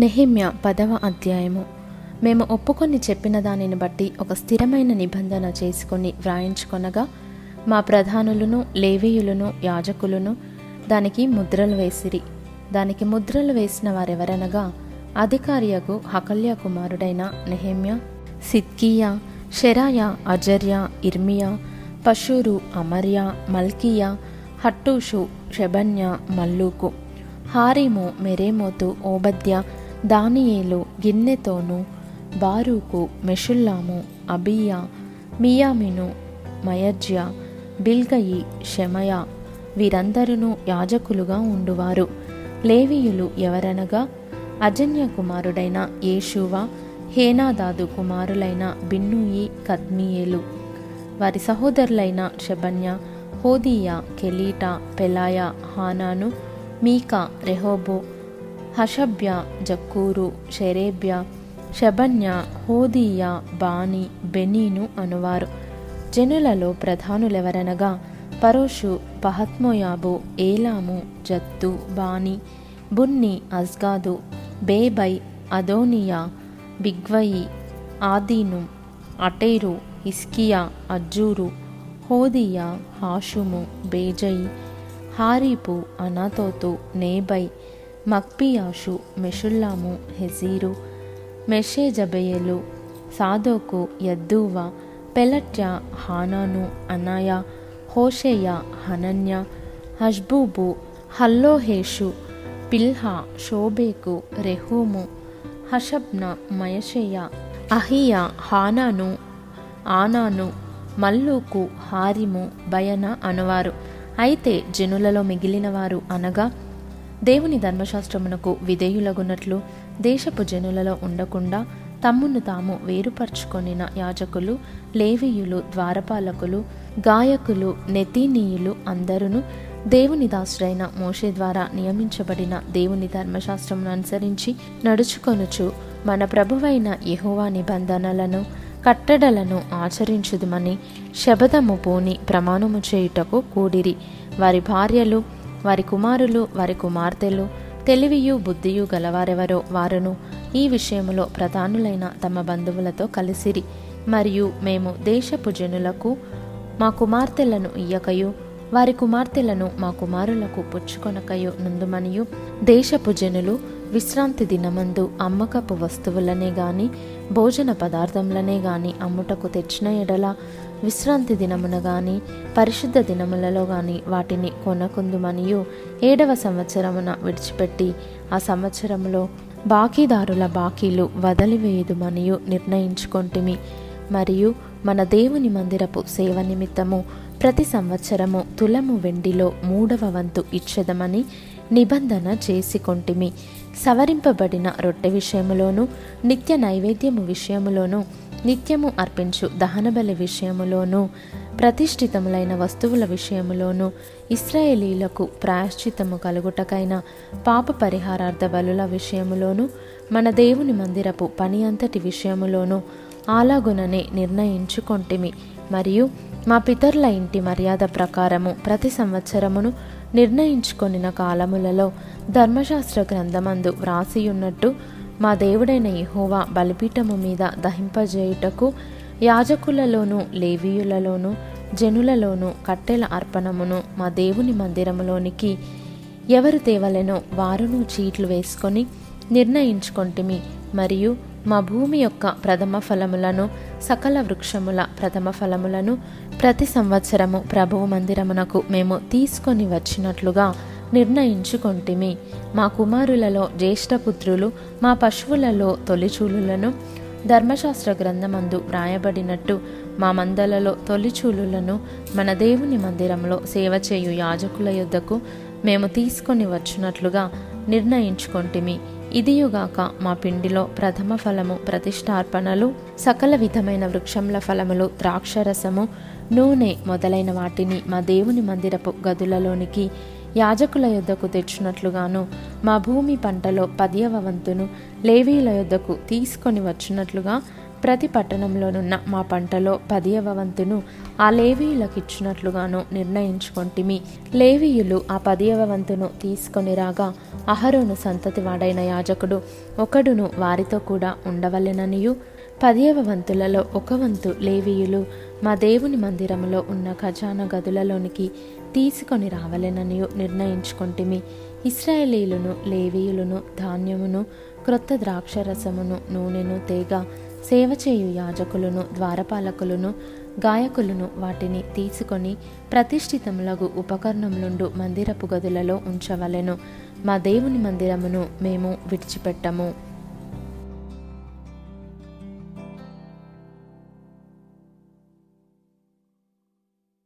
నెహెమ్యా 10వ అధ్యాయము. మేము ఒప్పుకొని చెప్పిన దానిని బట్టి ఒక స్థిరమైన నిబంధన చేసుకొని వ్రాయించుకొనగా, మా ప్రధానులను, లేవీయులను, యాజకులను దానికి ముద్రలు వేసిరి. దానికి ముద్రలు వేసిన వారెవరనగా, అధికారియగు హకల్యా కుమారుడైన నెహెమ్యా, సిద్కీయా, షెరాయా, అజర్యా, ఇర్మియా, పషూరు, అమర్యా, మల్కీయా, హట్టూషు, షెబన్యా, మల్లూకు, హారీము, మెరేమోతు, ఓబద్యా, దానియేలు, గిన్నెతోను, బారూకు, మెషుల్లాము, అబీయా, మియామిను, మయజ్యా, బిల్గయి, షెమయా, వీరందరూ యాజకులుగా ఉండువారు. లేవీయులు ఎవరనగా, అజన్య కుమారుడైన యేషూవ, హేనాదాదు కుమారులైన బిన్నూయి, కద్మియేలు, వారి సహోదరులైన షెబన్యా, హోదీయా, కెలీటా, పెలాయా, హానాను, మీకా, రెహోబు, హషబ్యా, జక్కూరు, షెరేబ్యా, షెబన్యా, హోదీయా, బాని, బెనీను అనువారు. జనులలో ప్రధానులెవరనగా, పరోషు, పహత్మోయాబు, ఏలాము, జత్తు, బాని, బున్ని, అజ్గాదు, బేబై, అదోనియా, బిగ్వయి, ఆదీను, అటేరు, హిస్కియా, అజ్జూరు, హోదీయా, హాషుము, బేజయి, హారీపు, అనాతోతు, నేబై, మక్పియాషు, మెషుల్లాము, హెజీరు, మెషేజబెయేలు, సాదోకు, యద్దూవ, పెలట్యా, హానాను, అనాయా, హోషేయ, హనన్య, హష్బూబు, హల్లోహేషు, పిల్హా, షోబేకు, రెహూము, హషబ్న, మయషేయ, అహియా, హానాను, ఆనాను, మల్లూకు, హారిము, బయన అనువారు. అయితే జనులలో మిగిలిన వారు అనగా, దేవుని ధర్మశాస్త్రమునకు విధేయులగునట్లు దేశపు జనులలో ఉండకుండా తమ్మును తాము వేరుపరచుకొనిన యాజకులు, లేవీయులు, ద్వారపాలకులు, గాయకులు, నెతీనీయులు అందరూ దేవుని దాసుడైన మోషే ద్వారా నియమించబడిన దేవుని ధర్మశాస్త్రమును అనుసరించి నడుచుకొనుచు మన ప్రభువైన యెహోవా నిబంధనలను, కట్టడలను ఆచరించుదుమని శబదము పూని ప్రమాణము చేయుటకు కూడిరి. వారి భార్యలు, వారి కుమారులు, వారి కుమార్తెలు, తెలివియు బుద్ధియు గలవారెవరో వారును ఈ విషయములో ప్రధానులైన తమ బంధువులతో కలిసిరి. మరియు మేము దేశపు జనులకు మా కుమార్తెలను ఇయ్యకయు, వారి కుమార్తెలను మా కుమారులకు పుచ్చుకొనకయు నుందుమనియు, దేశపు జనులు విశ్రాంతి దినమందు అమ్మకపు వస్తువులనే గాని భోజన పదార్థములనే గాని అమ్ముటకు తెచ్చిన ఎడల, విశ్రాంతి దినమున గాని పరిశుద్ధ దినములలో గాని వాటిని కొనకుందుమనియు, 7వ సంవత్సరమున విడిచిపెట్టి ఆ సంవత్సరములో బాకీదారుల బాకీలు వదిలివేయుదుమనియు నిర్ణయించుకొంటిమి. మరియు మన దేవుని మందిరపు సేవ నిమిత్తము ప్రతి సంవత్సరము తులము వెండిలో 3వ వంతు ఇచ్చెదమని నిబంధన చేసుకొంటిమి. సవరింపబడిన రొట్టె విషయములోను, నిత్య నైవేద్యము విషయములోను, నిత్యము అర్పించు దహనబలి విషయములోను, ప్రతిష్ఠితములైన వస్తువుల విషయములోను, ఇశ్రాయేలీలకు ప్రాయశ్చిత్తము కలుగుటకైన పాప పరిహారార్థ బలుల విషయములోను, మన దేవుని మందిరపు పని అంతటి విషయములోను అలాగుననే నిర్ణయించుకొంటిమి. మరియు మా పితరుల ఇంటి మర్యాద ప్రకారము ప్రతి సంవత్సరమును నిర్ణయించుకొనిన కాలములలో ధర్మశాస్త్ర గ్రంథమందు వ్రాసియున్నట్టు మా దేవుడైన యెహోవా బలిపీఠము మీద దహింపజేయుటకు యాజకులలోను, లేవీయులలోను, జనులలోను కట్టెల అర్పణమును మా దేవుని మందిరములోనికి ఎవరు తేవలెనో వారును చీట్లు వేసుకొని నిర్ణయించుకొంటిమి. మరియు మా భూమి యొక్క ప్రథమ ఫలములను, సకల వృక్షముల ప్రథమ ఫలములను ప్రతి సంవత్సరము ప్రభువు మందిరమునకు మేము తీసుకొని వచ్చినట్లుగా నిర్ణయించుకొంటిమి. మా కుమారులలో జ్యేష్ఠపుత్రులు మా పశువులలో తొలిచూలులను ధర్మశాస్త్ర గ్రంథమందు వ్రాయబడినట్టు మా మందలలో తొలిచూలులను మన దేవుని మందిరంలో సేవ చేయు యాజకుల యొద్దకు మేము తీసుకొని వచ్చినట్లుగా నిర్ణయించుకొంటిమి. ఇదియుగాక మా పిండిలో ప్రథమ ఫలము, ప్రతిష్టార్పణలు, సకల విధమైన వృక్షముల ఫలములు, ద్రాక్షరసము, నూనె మొదలైన వాటిని మా దేవుని మందిరపు గదులలోనికి యాజకుల యొద్దకు తెచ్చినట్లుగాను, మా భూమి పంటలో 10వ వంతును లేవీయుల యొద్దకు తీసుకొని వచ్చినట్లుగా ప్రతి పట్టణంలోనున్న మా పంటలో 10వ వంతును ఆ లేవీయులకు ఇచ్చినట్లుగాను నిర్ణయించుకొంటిమి. లేవీయులు ఆ 10వ వంతును తీసుకొని రాగా అహరోను సంతతి వాడైన యాజకుడు ఒకడును వారితో కూడా ఉండవలెననియు 10వ వంతులలో 1 వంతు లేవీయులు మా దేవుని మందిరములో ఉన్న ఖజానా గదులలోనికి తీసుకొని రావలెననియు నిర్ణయించుకొంటిమి. ఇశ్రాయేలీయులను లేవీయులను ధాన్యమును క్రొత్త ద్రాక్షరసమును నూనెను తేగా సేవ చేయు యాజకులను ద్వారపాలకులను గాయకులను వాటిని తీసుకొని ప్రతిష్ఠితములగు ఉపకరణములుండు మందిరపు గదులలో ఉంచవలెను. మా దేవుని మందిరమును మేము విడిచిపెట్టము.